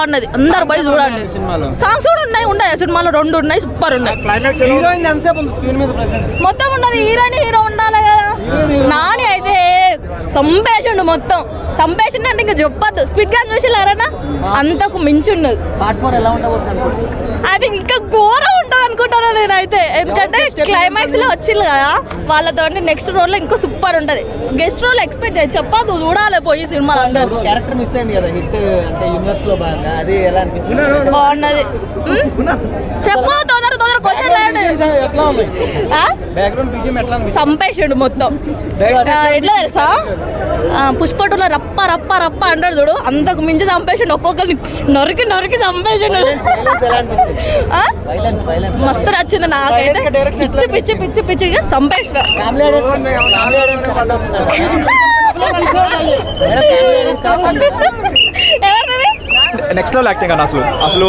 బాగున్నది, అందరు పోయి చూడండి. సాంగ్స్ కూడా ఉన్నాయి సినిమాలో, 2 ఉన్నాయి, సూపర్ ఉన్నాయి. మొత్తం ఉన్నది హీరో ఉండాలి కదా. నాని అయితే సంపేషండు, మొత్తం సంపేషండు అంటే ఇంకా చెప్పద్దు. స్పీడ్ గా చూసిలారనా, అంతకు మించి ఉన్నది. అది ఇంకా ఘోరం ఉంటుంది అనుకుంటాను నేనైతే, ఎందుకంటే క్లైమాక్స్ లో వచ్చింది కదా వాళ్ళతో. నెక్స్ట్ రోల్ లో ఇంకో సూపర్ ఉంటది. గెస్ట్ రోల్ ఎక్స్పెక్ట్ చేసి చెప్పదు, చూడాలి పోయి సినిమాలు అందరూ. బాగున్నది. చెప్పు తొందర క్వశ్చన్ సంపేషుడు మొత్తం. ఎట్లా తెలుసా, పుష్పటులో రప్ప రప్ప రప్ప అంటాడు చూడు, అంతకు మించి చంపేసిండు. ఒక్కొక్కరిని నరికి చంపేసిండు. మస్తు నచ్చింది నాకైతే. పిచ్చిగా చంపేసిన. నెక్స్ట్ లెవెల్ యాక్టింగ్ అన్న. అసలు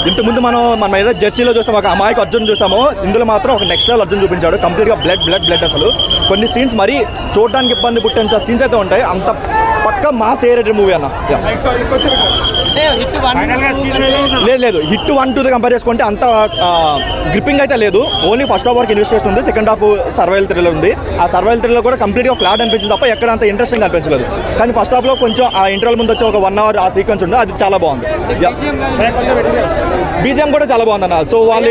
ఇంతకుముందు మనం ఏదో జెర్సీలో చూసాం, ఒక అమ్మాయికి అర్జున్ చూసాము, ఇందులో మాత్రం ఒక నెక్స్ట్ లెవెల్ అర్జున్ చూపించాడు. కంప్లీట్గా బ్లడ్. అసలు కొన్ని సీన్స్ మరీ చూడడానికి ఇబ్బంది పుట్టించే సీన్స్ అయితే ఉంటాయి. అంత పక్క మాస్ ఏరేటెడ్ మూవీ అన్న. లేదు హిట్ 1, 2 కంపేర్ చేసుకుంటే అంత గ్రిప్పింగ్ అయితే లేదు. ఓన్లీ ఫస్ట్ హాఫ్ వరకు ఇన్వెస్ట్ చేస్తుంది, సెకండ్ హాఫ్ సర్వైవల్ థ్రిల్లర్ ఉంది. ఆ సర్వైవల్ థ్రిల్లర్ కూడా కంప్లీట్గా ఫ్లాట్ అనిపించింది తప్ప ఎక్కడ అంత ఇంట్రెస్టింగ్ అనిపించలేదు. కానీ ఫస్ట్ హాఫ్లో కొంచెం ఆ ఇంటర్వల్ ముందు వచ్చి ఒక 1 hour ఆ సీక్వెన్స్ ఉంది, అది చాలా బాగుంది. బీజిఎం కూడా చాలా బాగుంది అన్న. సో వాళ్ళు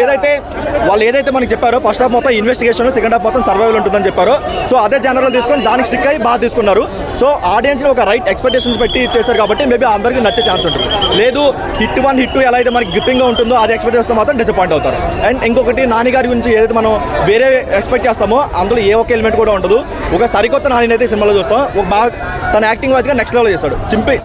ఏదైతే మనకి చెప్పారో, ఫస్ట్ హాఫ్ మొత్తం ఇన్వెస్టిగేషన్, సెకండ్ హాఫ్ మొత్తం సర్వైవల్ ఉంటుందని చెప్పారో, సో అదే జనరల్ తీసుకొని దానికి స్టిక్ అయ్యి బాగా తీసుకున్నారు. సో ఆడియన్స్లో ఒక రైట్ ఎక్స్పెక్టేషన్స్ పెట్టి చేశారు కాబట్టి మేబీ అందరికీ నచ్చే ఛాన్స్ ఉంటుంది. లేదు హిట్ 1, హిట్ 2 ఎలా అయితే మనకి గ్రిప్పింగ్గా ఉంటుందో అది ఎక్స్పెక్ట్ చేస్తే మాత్రం డిసప్పాయింట్ అవుతారు. అండ్ ఇంకొకటి, నాని గారి గురించి ఏదైతే మనం వేరే ఎక్స్పెక్ట్ చేస్తామో అందులో ఏ ఒక్క ఎలిమెంట్ కూడా ఉండదు. ఒక సరికొత్త నాని అయితే సినిమాలో చూస్తాం. ఒక బాగా తన యాక్టింగ్ వాజ్గా నెక్స్ట్ లెవెల్ చేస్తాడు. చింపి